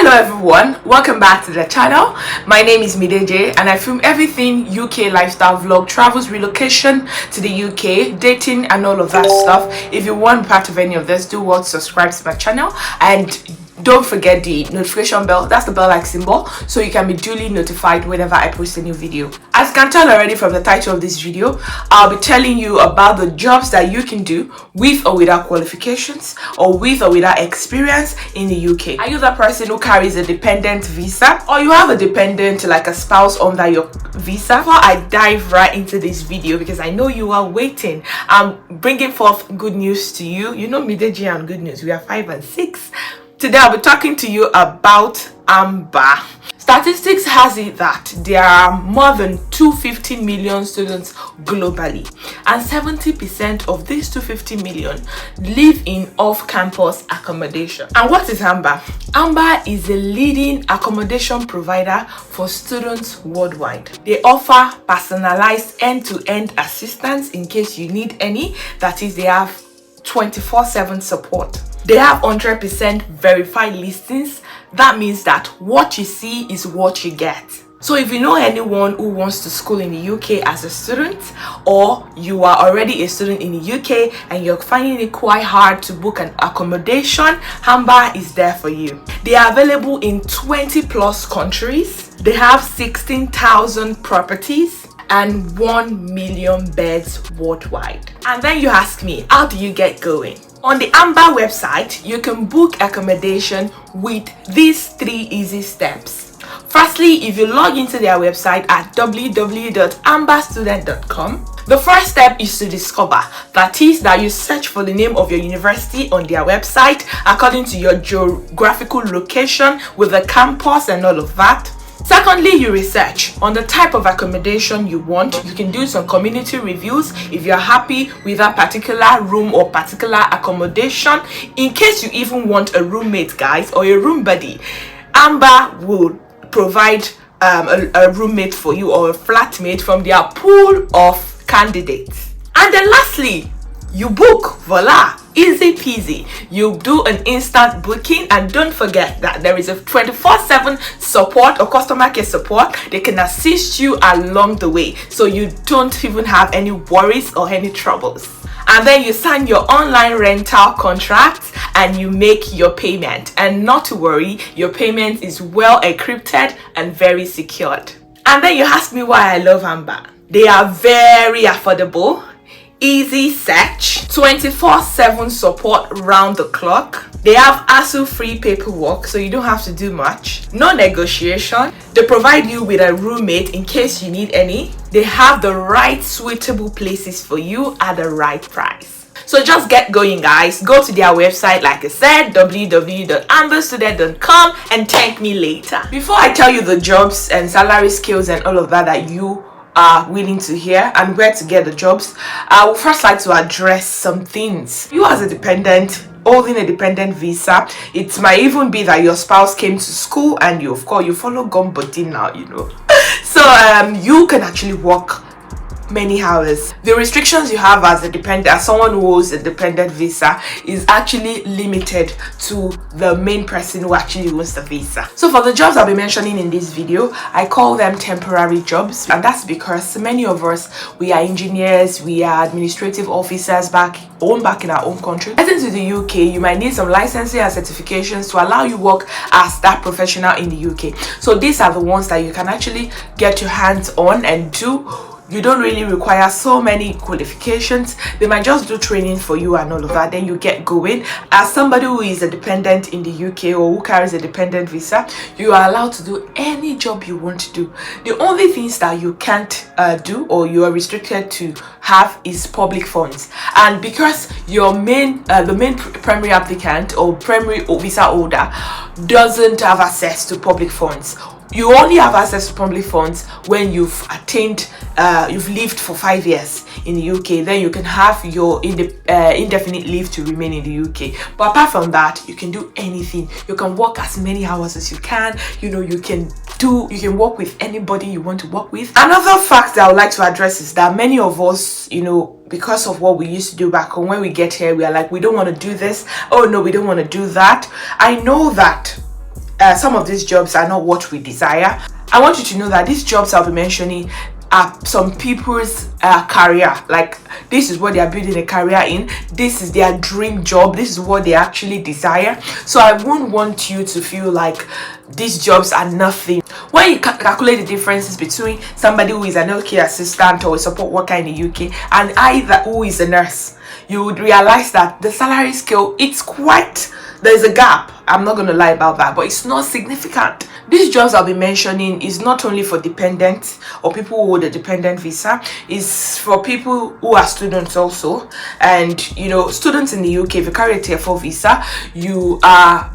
Hello everyone, welcome back to the channel. My name is Mideje and I film everything UK lifestyle vlog, travels, relocation to the UK, dating and all of that stuff. If you want part of any of this, do well to subscribe to my channel and don't forget the notification bell. That's the bell like symbol, so you can be duly notified whenever I post a new video. As you can tell already from the title of this video, I'll be telling you about the jobs that you can do with or without qualifications or with or without experience in the UK. Are you the person who carries a dependent visa, or you have a dependent like a spouse under your visa? Before I dive right into this video, because I know you are waiting, I'm bringing forth good news to you. You know Mideji and good news, we are 5 and 6. Today I'll be talking to you about Amber. Statistics has it that there are more than 250 million students globally, and 70% of these 250 million live in off-campus accommodation. And what is Amber? Amber is a leading accommodation provider for students worldwide. They offer personalized end-to-end assistance in case you need any. That is, they have 24/7 support. They have 100% verified listings. That means that what you see is what you get. So if you know anyone who wants to school in the UK as a student, or you are already a student in the UK and you're finding it quite hard to book an accommodation, Amber is there for you. They are available in 20 plus countries. They have 16,000 properties and 1 million beds worldwide. And then you ask me, how do you get going? On the Amber website, you can book accommodation with these 3 easy steps. Firstly, if you log into their website at www.amberstudent.com, the first step is to discover. That is, that you search for the name of your university on their website according to your geographical location with the campus and all of that. Secondly, you research on the type of accommodation you want. You can do some community reviews if you're happy with a particular room or particular accommodation. In case you even want a roommate, guys, or a room buddy, Amber will provide a roommate for you or a flatmate from their pool of candidates. And then lastly, you book. Voila, easy peasy. You do an instant booking, and don't forget that there is a 24/7 support or customer care support. They can assist you along the way, so you don't even have any worries or any troubles. And then you sign your online rental contract and you make your payment. And not to worry, your payment is well encrypted and very secured. And then you ask me why I love Amber. They are very affordable, easy search, 24/7 support round the clock. They have hassle-free paperwork, so you don't have to do much. No negotiation. They provide you with a roommate in case you need any. They have the right suitable places for you at the right price. So just get going, guys. Go to their website, like I said, www.amberstudent.com, and thank me later. Before I tell you the jobs and salary scales and all of that you are willing to hear and where to get the jobs, I would first like to address some things. You as a dependent holding a dependent visa, it might even be that your spouse came to school and you, of course, you follow Gumbody now, you know. So you can actually work many hours. The restrictions you have as a dependent, as someone who holds a dependent visa, is actually limited to the main person who actually owns the visa. So for the jobs I'll be mentioning in this video, I call them temporary jobs, and that's because many of us, we are engineers, we are administrative officers back in our own country. Getting to the UK, you might need some licensing and certifications to allow you work as that professional in the UK. So these are the ones that you can actually get your hands on and do. You don't really require so many qualifications. They might just do training for you and all of that, then you get going. As somebody who is a dependent in the UK or who carries a dependent visa, you are allowed to do any job you want to do. The only things that you can't do or you are restricted to have is public funds. And because your the main primary applicant or primary visa holder doesn't have access to public funds, you only have access to public funds when you've attained, you've lived for 5 years in the UK. Then you can have your indefinite leave to remain in the UK. But apart from that, you can do anything. You can work as many hours as you can. You know, you can work with anybody you want to work with. Another fact that I would like to address is that many of us, you know, because of what we used to do back home, when we get here, we are like, we don't want to do this. Oh no, we don't want to do that. I know that some of these jobs are not what we desire. I want you to know that these jobs I'll be mentioning are some people's career. Like, this is what they are building a career in. This is their dream job. This is what they actually desire. So I won't want you to feel like these jobs are nothing. When you calculate the differences between somebody who is an healthcare assistant or a support worker in the UK and either who is a nurse, you would realize that the salary scale, there's a gap. I'm not going to lie about that, but it's not significant. These jobs I'll be mentioning is not only for dependents or people who hold a dependent visa, it's for people who are students also. And students in the UK, if you carry a tier 4 visa, you are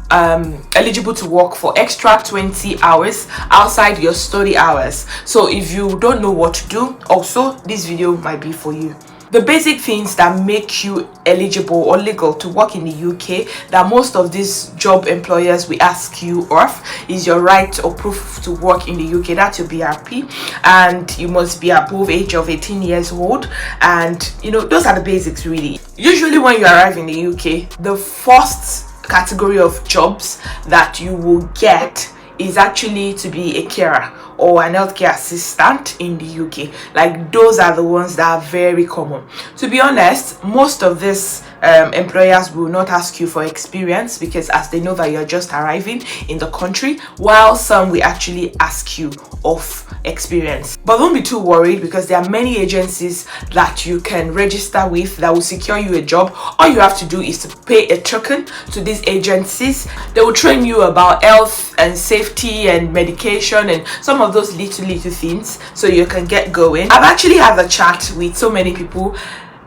eligible to work for extra 20 hours outside your study hours. So if you don't know what to do, also this video might be for you. The basic things that make you eligible or legal to work in the UK that most of these job employers will ask you of is your right or proof to work in the UK. That's your BRP, and you must be above age of 18 years old. And those are the basics really. Usually when you arrive in the UK, the first category of jobs that you will get is actually to be a carer or an healthcare assistant in the UK. Like, those are the ones that are very common. To be honest, most of these employers will not ask you for experience, because as they know that you're just arriving in the country, while some will actually ask you of experience. But don't be too worried, because there are many agencies that you can register with that will secure you a job. All you have to do is to pay a token to these agencies. They will train you about health and safety and medication and some of those little things, so you can get going. I've actually had a chat with so many people.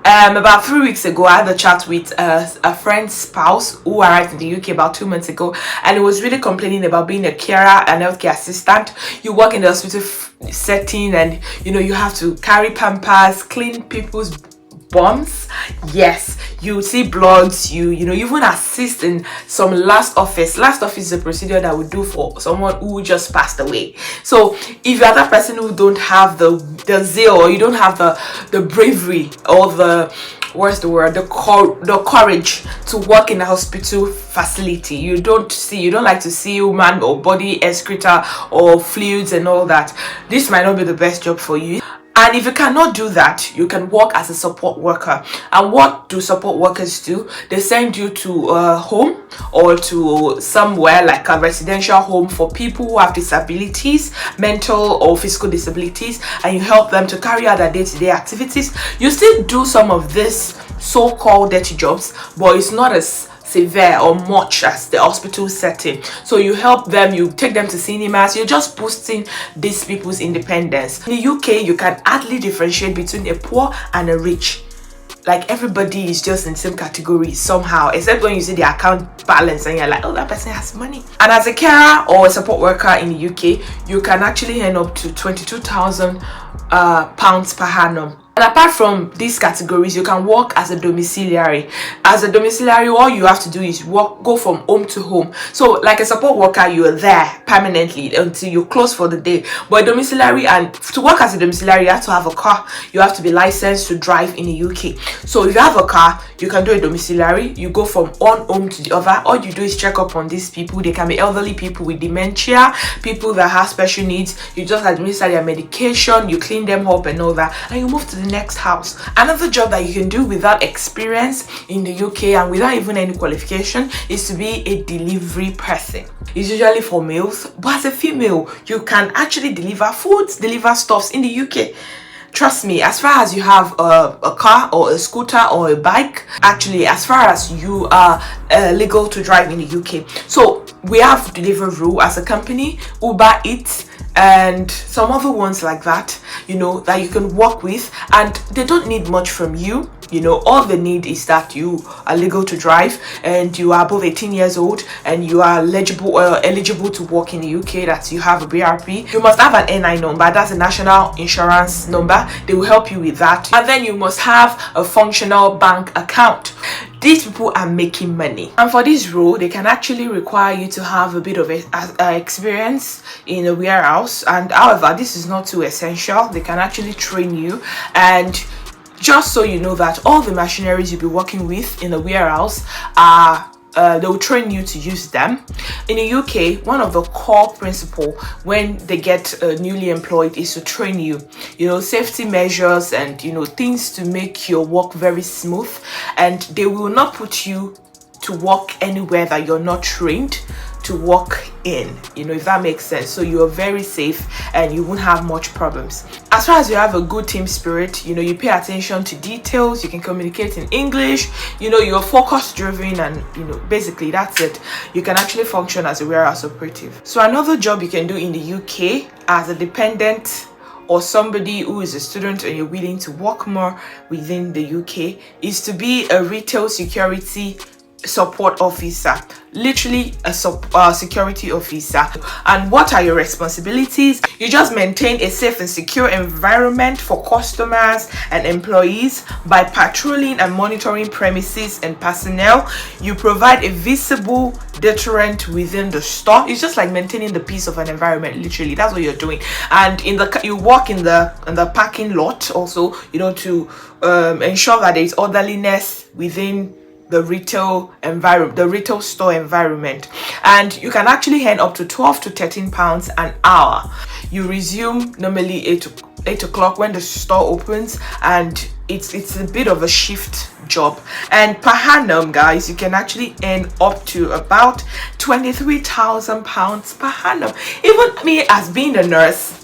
About 3 weeks ago, I had a chat with a friend's spouse who arrived in the UK about 2 months ago, and he was really complaining about being a carer and healthcare assistant. You work in the hospital setting, and you have to carry pampers, clean people's bums. Yes, you see bloods, you even assist in some last office is a procedure that we do for someone who just passed away. So if you're that person who don't have the zeal, or you don't have the bravery or the courage to work in a hospital facility, you don't like to see human or body excreta or fluids and all that, this might not be the best job for you. And if you cannot do that, you can work as a support worker. And what do support workers do? They send you to a home or to somewhere like a residential home for people who have disabilities, mental or physical disabilities, and you help them to carry out their day-to-day activities. You still do some of this so-called dirty jobs, but it's not as severe or much as the hospital setting. So you help them, you take them to cinemas, you're just boosting these people's independence. In the UK, you can hardly differentiate between a poor and a rich. Like, everybody is just in the same category somehow, except when you see the account balance and you're like, oh, that person has money. And as a carer or a support worker in the UK, you can actually earn up to £22,000 per annum. And apart from these categories, you can work as a domiciliary. As a domiciliary, all you have to do is go from home to home. So like a support worker, you're there permanently until you close for the day. But a domiciliary, and to work as a domiciliary, you have to have a car. You have to be licensed to drive in the UK. So if you have a car, you can do a domiciliary. You go from one home to the other. All you do is check up on these people. They can be elderly people with dementia, people that have special needs. You just administer their medication, you clean them up and all that, and you move to the next house. Another job that you can do without experience in the UK and without even any qualification is to be a delivery person. It's usually for males, but as a female, you can actually deliver foods, deliver stuffs in the UK. Trust me, as far as you have a car or a scooter or a bike, actually, as far as you are legal to drive in the UK. So we have Deliveroo as a company, Uber Eats, and some other ones like that, that you can work with, and they don't need much from you. All they need is that you are legal to drive and you are above 18 years old and you are eligible to work in the UK, that you have a BRP. You must have an NI number, that's a national insurance number. They will help you with that. And then you must have a functional bank account. These people are making money, and for this role they can actually require you to have a bit of experience in a warehouse. And however, this is not too essential. They can actually train you. And just so you know that all the machineries you'll be working with in the warehouse are they will train you to use them. In the UK, one of the core principle when they get newly employed is to train you, safety measures and things to make your work very smooth, and they will not put you to work anywhere that you're not trained to work in, if that makes sense. So you're very safe and you won't have much problems. As far as you have a good team spirit, you pay attention to details, you can communicate in English, you're focus driven, and basically that's it. You can actually function as a warehouse operative. So another job you can do in the UK as a dependent or somebody who is a student and you're willing to work more within the UK is to be a retail security support officer, literally a security officer. And what are your responsibilities? You just maintain a safe and secure environment for customers and employees by patrolling and monitoring premises and personnel. You provide a visible deterrent within the store. It's just like maintaining the peace of an environment, literally. That's what you're doing. And you work in the parking lot also, to ensure that there is orderliness within the retail environment, the retail store environment. And you can actually earn up to 12 to 13 pounds an hour. You resume normally 8 o'clock when the store opens, and it's a bit of a shift job. And per annum, guys, you can actually earn up to about 23,000 pounds per annum. Even me, as being a nurse,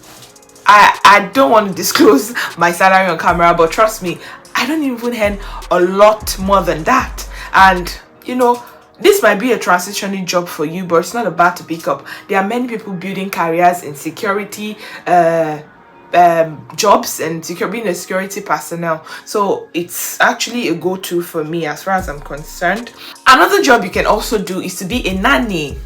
I don't want to disclose my salary on camera, but trust me, I don't even earn a lot more than that. And this might be a transitioning job for you, but it's not about to pick up. There are many people building careers in security jobs and being a security personnel. So it's actually a go-to for me as far as I'm concerned. Another job you can also do is to be a nanny.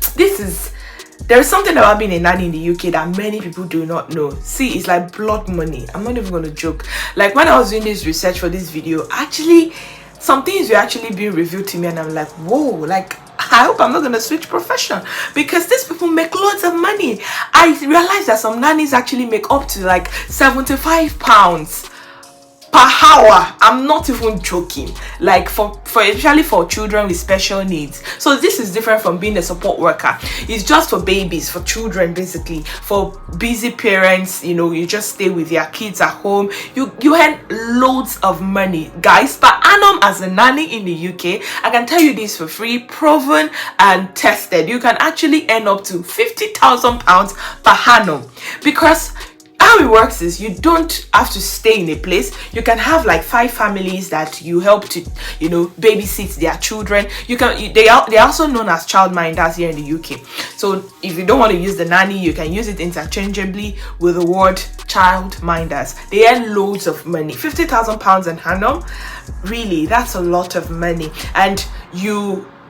There is something about being a nanny in the UK that many people do not know. See, it's like blood money. I'm not even going to joke. Like when I was doing this research for this video, actually, some things were actually being revealed to me, and I'm like, whoa, like, I hope I'm not going to switch profession, because these people make loads of money. I realized that some nannies actually make up to like 75 pounds per hour. I'm not even joking. Like for especially for children with special needs. So this is different from being a support worker. It's just for babies, for children, basically. For busy parents, you just stay with your kids at home. You earn loads of money, guys, per annum as a nanny in the UK. I can tell you this for free, proven and tested. You can actually earn up to 50,000 pounds per annum, because how it works is you don't have to stay in a place. You can have like 5 families that you help to babysit their children. They are also known as childminders here in the UK. So if you don't want to use the nanny, you can use it interchangeably with the word childminders. They earn loads of money. 50,000 pounds an annum, really, that's a lot of money. And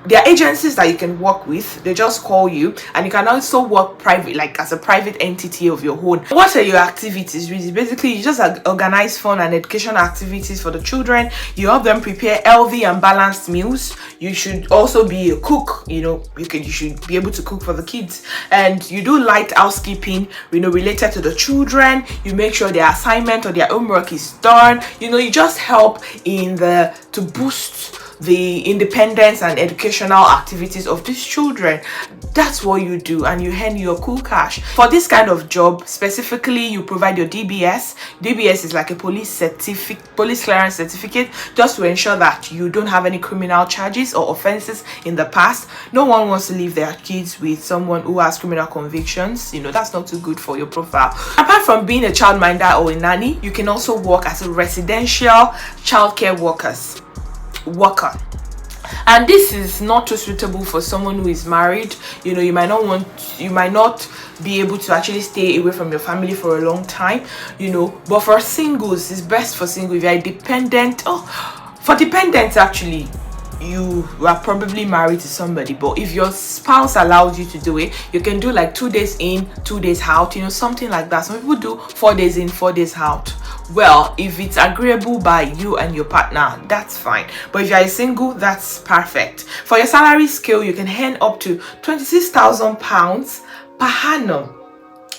there are agencies that you can work with. They just call you, and you can also work private, like as a private entity of your own. What are your activities? Really, basically, you just organize fun and educational activities for the children. You help them prepare healthy and balanced meals. You should also be a cook. You should be able to cook for the kids, and you do light housekeeping. Related to the children. You make sure their assignment or their homework is done. You just help to boost the independence and educational activities of these children. That's what you do, and you earn your cool cash. For this kind of job specifically, you provide your DBS. DBS is like a police clearance certificate, just to ensure that you don't have any criminal charges or offenses in the past. No one wants to leave their kids with someone who has criminal convictions. That's not too good for your profile. Apart from being a childminder or a nanny, you can also work as a residential childcare worker, and this is not too suitable for someone who is married. You might not be able to actually stay away from your family for a long time, but for singles, it's best for single. If you're dependent, for dependents, actually, you are probably married to somebody, but if your spouse allows you to do it, you can do like 2 days in, 2 days out, something like that. Some people do 4 days in, 4 days out. Well, if it's agreeable by you and your partner, that's fine. But if you're single, that's perfect. For your salary scale, you can earn up to 26,000 pounds per annum.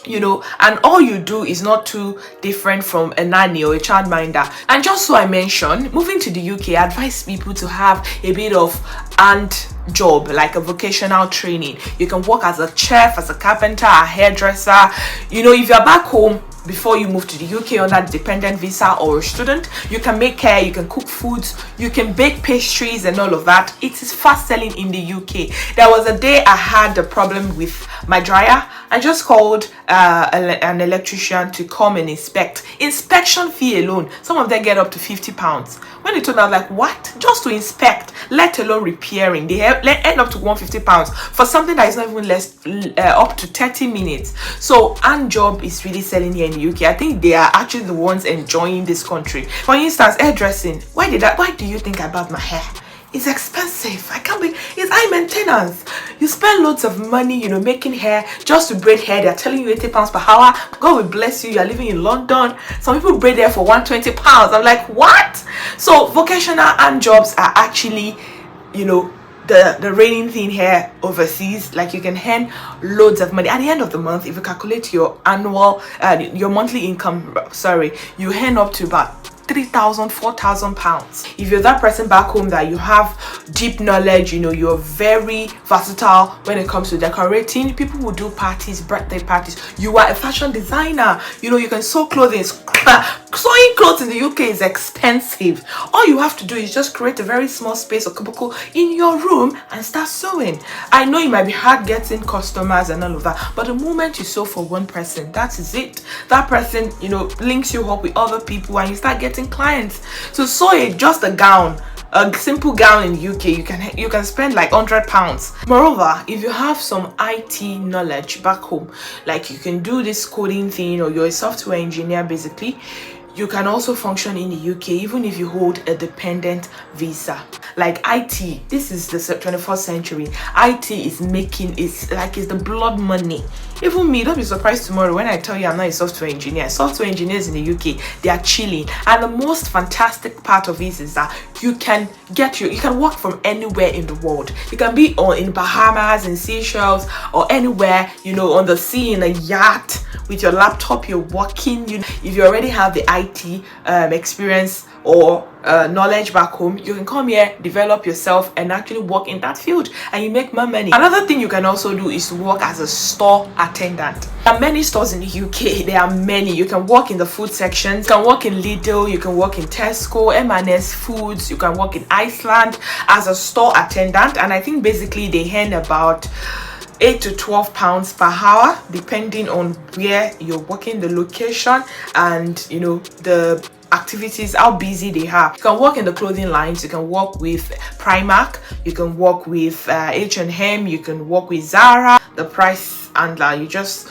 and all you do is not too different from a nanny or a childminder. And just so I mentioned, moving to the UK, I advise people to have a bit of hand job, like a vocational training. You can work as a chef, as a carpenter, a hairdresser. If you're back home before you move to the UK on that dependent visa or a student, you can make hair, you can cook foods, you can bake pastries and all of that. It is fast selling in the UK. There was a day I had a problem with my dryer. I just called an electrician to come and inspect. Inspection fee alone, some of them get up to £50. When they told me, I was like, what? Just to inspect, let alone repairing, they end up to £150 for something that is not even less up to 30 minutes. So hand job is really selling here in the UK. I think they are actually the ones enjoying this country. For instance, hairdressing. Why do you think I bought my hair? It's expensive. It's high maintenance. You spend loads of money, making hair just to braid hair. They're telling you £80 per hour. God will bless you. You're living in London. Some people braid hair for £120. I'm like, what? So vocational hand jobs are actually, the reigning thing here overseas. Like, you can earn loads of money at the end of the month. If you calculate your your monthly income, you earn up to about £3,000, £4,000. If you're that person back home that you have deep knowledge, you're very versatile when it comes to decorating. People will do parties, birthday parties. You are a fashion designer. You can sew clothing. Sewing clothes in the UK is expensive. All you have to do is just create a very small space or cubicle in your room and start sewing. I know it might be hard getting customers and all of that, but the moment you sew for one person, that is it. That person, links you up with other people and you start getting clients. So sew just a gown, a simple gown in the UK, you can spend like £100. Moreover, if you have some IT knowledge back home, like you can do this coding thing, or you're a software engineer basically, you can also function in the UK even if you hold a dependent visa. Like IT, this is the 21st century. IT is it's the blood money. Even me, don't be surprised tomorrow when I tell you I'm not a software engineer. Software engineers in the UK, they are chilling. And the most fantastic part of this is that you can work from anywhere in the world. You can be in Bahamas, in Seychelles, or anywhere, on the sea, in a yacht, with your laptop, you're working. If you already have the IT experience or knowledge back home, you can come here, develop yourself, and actually work in that field, and you make more money. Another thing you can also do is to work as a store attendant. There are many stores in the UK. There are many. You can work in the food section. You can work in Lidl. You can work in Tesco, M&S Foods. You can work in Iceland as a store attendant, and I think basically they earn about £8 to £12 per hour, depending on where you're working, the location, and the activities, how busy they are. You can work in the clothing lines. You can work with Primark. You can work with H&M. You can work with Zara. The price handler, you just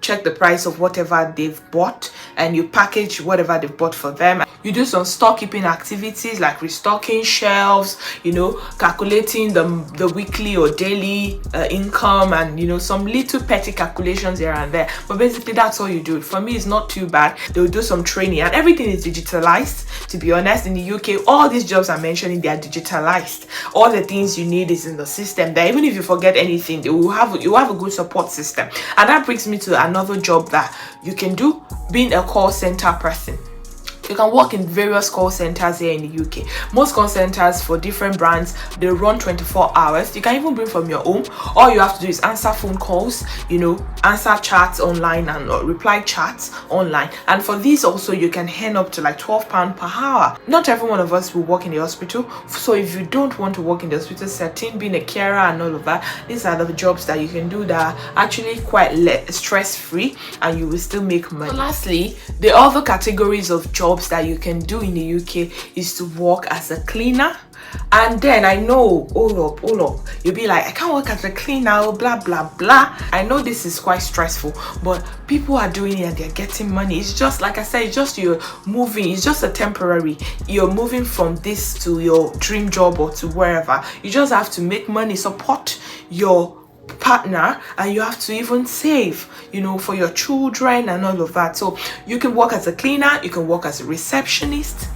check the price of whatever they've bought and you package whatever they've bought for them. You do some storekeeping activities like restocking shelves, calculating the weekly or daily income, and some little petty calculations here and there. But basically that's all you do. For me, it's not too bad. They'll do some training and everything is digitalized. To be honest, in the UK, all these jobs I'm mentioning, they are digitalized. All the things you need is in the system there. Even if you forget anything, you have a good support system. And that brings me to another job that you can do, being a call center person. You can work in various call centers here in the UK. Most call centers for different brands, they run 24 hours. You can even bring from your home. All you have to do is answer phone calls, answer chats online and reply chats online. And for these also, you can earn up to like £12 per hour. Not every one of us will work in the hospital. So if you don't want to work in the hospital setting, being a carer and all of that, these are the jobs that you can do that are actually quite stress-free and you will still make money. So lastly, the other categories of jobs that you can do in the UK is to work as a cleaner. And then I know, hold up, you'll be like, I can't work as a cleaner, blah blah blah. I know this is quite stressful, but people are doing it and they're getting money. It's just like I said, it's just you're moving, it's just a temporary, you're moving from this to your dream job or to wherever. You just have to make money, support your partner, and you have to even save for your children and all of that. So you can work as a cleaner, you can work as a receptionist,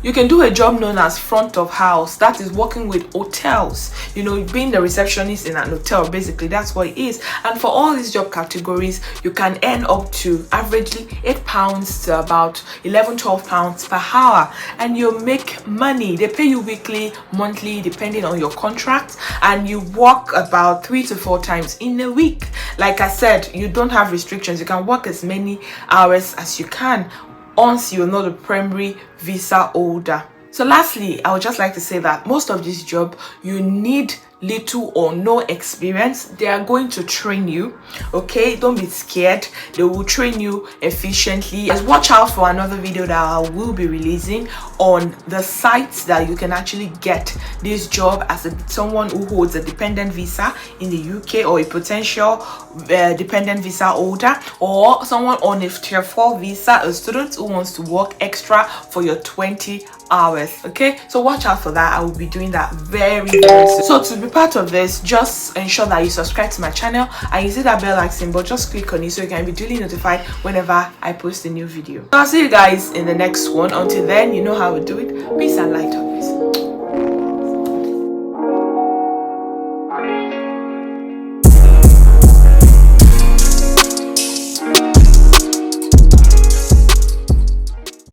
You can do a job known as front of house, that is working with hotels, you know, being the receptionist in an hotel. Basically that's what it is. And for all these job categories, you can earn up to averagely £8 to about £11-12 per hour, and you make money. They pay you weekly, monthly, depending on your contract, and you work about 3 to 4 times in a week. Like I said, you don't have restrictions. You can work as many hours as you can once you're not a primary visa holder. So lastly, I would just like to say that most of this job, you need little or no experience. They are going to train you, okay? Don't be scared. They will train you efficiently. Just watch out for another video that I will be releasing on the sites that you can actually get this job as someone who holds a dependent visa in the UK, or a potential dependent visa holder, or someone on a tier 4 visa, a student who wants to work extra for your 20 hours. Okay, so watch out for that. I will be doing that very soon. So to be part of this, just ensure that you subscribe to my channel and you see that bell like symbol. Just click on it so you can be duly notified whenever I post a new video. So I'll see you guys in the next one. Until then, you know how we do it. Peace and light always.